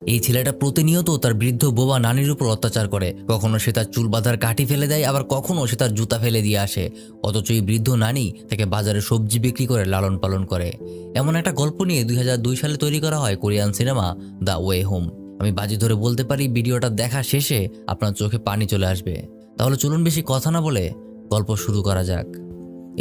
এই ছেলেটা প্রতিনিয়ত তার বৃদ্ধ বোবা নানির উপর অত্যাচার করে। কখনো সে তার চুল বাঁধার কাঠি ফেলে দেয়, আবার কখনো সে তার জুতা ফেলে দিয়ে আসে। অথচ এই বৃদ্ধ নানি তাকে বাজারে সবজি বিক্রি করে লালন পালন করে। এমন একটা গল্প নিয়ে 2002 সালে তৈরি করা হয় Korean cinema the way home. আমি বাজি ধরে বলতে পারি ভিডিওটা দেখা শেষে আপনার চোখে পানি চলে আসবে। তাহলে চলুন বেশি কথা না বলে গল্প শুরু করা যাক।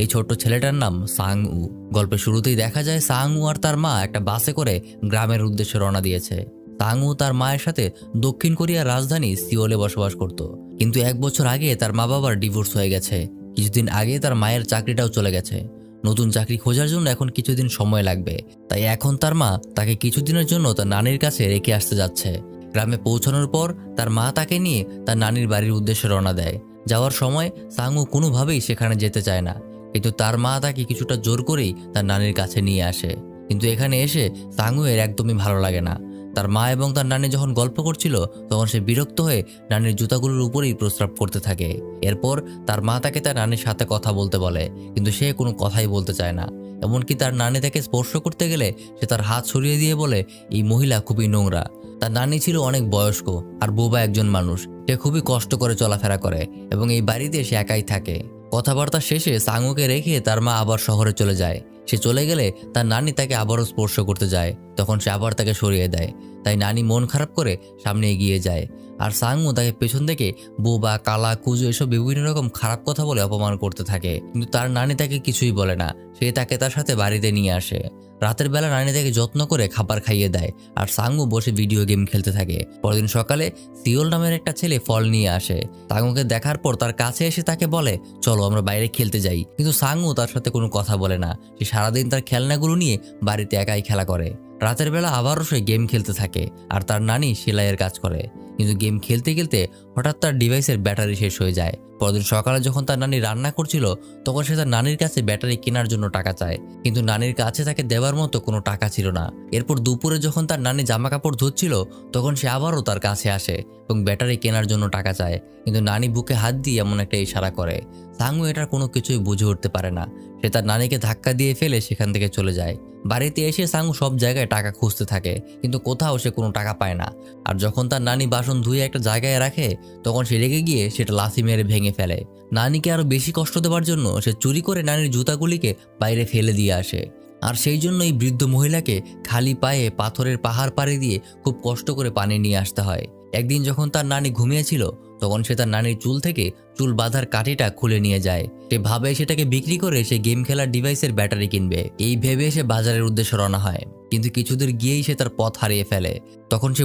এই ছোট্ট ছেলেটার নাম সাং উ। গল্পের শুরুতেই দেখা যায় সাং উ আর তার মা একটা বাসে করে গ্রামের উদ্দেশ্যে রওনা দিয়েছে। সাং উ তার মায়ের সাথে দক্ষিণ কোরিয়ার রাজধানী সিওলে বসবাস করত। কিন্তু 1 বছর আগে তার মা বাবার ডিভোর্স হয়ে গেছে। কিছুদিন আগে তার মায়ের চাকরিটাও চলে গেছে। নতুন চাকরি খোঁজার জন্য এখন কিছুদিন সময় লাগবে। তাই এখন তার মা তাকে কিছুদিনের জন্য তার নানির কাছে রেখে আসতে যাচ্ছে। গ্রামে পৌঁছানোর পর তার মা তাকে নিয়ে তার নানির বাড়ির উদ্দেশ্যে রওনা দেয়। যাওয়ার সময় সাং উ কোনোভাবেই সেখানে যেতে চায় না, কিন্তু তার মা তাকে কিছুটা জোর করেই তার নানির কাছে নিয়ে আসে। কিন্তু এখানে এসে সাং উ এর একদমই ভালো লাগে না। তার মা এবং তার নানি যখন গল্প করছিল তখন সে বিরক্ত হয়ে নানির জুতাগুলোর উপরেই প্রস্রাব করতে থাকে। এরপর তার মা তাকে তার নানির সাথে কথা বলতে বলে, কিন্তু সে কোনো কথাই বলতে চায় না। এমনকি তার নানি তাকে স্পর্শ করতে গেলে সে তার হাত সরিয়ে দিয়ে বলে এই মহিলা খুবই নোংরা। তার নানি ছিল অনেক বয়স্ক আর বোবা একজন মানুষ। সে খুবই কষ্ট করে চলাফেরা করে এবং এই বাড়িতে সে একাই থাকে। কথাবার্তা শেষে সাংউকে রেখে তার মা আবার শহরে চলে যায়। সে চলে গেলে তার নানি তাকে আবারও স্পর্শ করতে যায়, তখন সে আবার তাকে সরিয়ে দেয়। তাই নানি মন খারাপ করে সামনে এগিয়ে যায়, আর সাংউ তাকে পেছন থেকে বোবা, কালা, কুজো এসব বিভিন্ন রকম খারাপ কথা বলে অপমান করতে থাকে। কিন্তু তার নানি তাকে কিছুই বলে না। সে তাকে তার সাথে বাড়িতে নিয়ে আসে। রাতের বেলা নানি তাকে যত্ন করে খাবার খাইয়ে দেয়, আর সাংউ বসে ভিডিও গেম খেলতে থাকে। পরদিন সকালে সিওল নামের একটা ছেলে ফল নিয়ে আসে। সাংউকে দেখার পর তার কাছে এসে তাকে বলে চলো আমরা বাইরে খেলতে যাই। কিন্তু সাংউ তার সাথে কোনো কথা বলে না। সে সারাদিন তার খেলনাগুলো নিয়ে বাড়িতে একাই খেলা করে। রাতের বেলা আবারও সে গেম খেলতে থাকে, আর তার নানি সেলাইয়ের কাজ করে। কিন্তু গেম খেলতে খেলতে হঠাৎ তার ডিভাইসের ব্যাটারি শেষ হয়ে যায়। পরদিন সকালে যখন তার নানি রান্না করছিল তখন সে তার নানির কাছে ব্যাটারি কেনার জন্য টাকা চায়, কিন্তু নানির কাছে তাকে দেওয়ার মতো কোনো টাকা ছিল না। এরপর দুপুরে যখন তার নানি জামা কাপড় ধুচ্ছিল তখন সে আবারও তার কাছে আসে এবং ব্যাটারি কেনার জন্য টাকা চায়, কিন্তু নানি বুকে হাত দিয়ে এমন একটা ইশারা করে। সাংউ এটার কোনো কিছুই বুঝে উঠতে পারে না। সে তার নানিকে ধাক্কা দিয়ে ফেলে সেখান থেকে চলে যায়। বাড়িতে এসে সাংউ সব জায়গায় টাকা খুঁজতে থাকে, কিন্তু কোথাও সে কোনো টাকা পায় না। আর যখন তার নানি বাসন ধুয়ে একটা জায়গায় রাখে তখন সে রেগে গিয়ে সেটা লাথি মেরে ভেঙে ফেলে। নানিকে আরো বেশি কষ্ট দেওয়ার জন্য সে চুরি করে নানির জুতাগুলিকে বাইরে ফেলে দিয়ে আসে। আর সেই জন্য এই বৃদ্ধ মহিলাকে খালি পায়ে পাথরের পাহাড় পাড়ি দিয়ে খুব কষ্ট করে পানি নিয়ে আসতে হয়। একদিন যখন তার নানি ঘুমিয়েছিল তখন সে তার নানির চুল থেকে চুল বাঁধার কাঠিটা খুলে নিয়ে যায়। সে ভাবে সেটাকে বিক্রি করে সে গেম খেলার ডিভাইসের ব্যাটারি কিনবে। এই ভেবে সে বাজারের উদ্দেশ্যে রওনা হয়, কিন্তু কিছুদূর গিয়েই সে তার পথ হারিয়ে ফেলে। তখন সে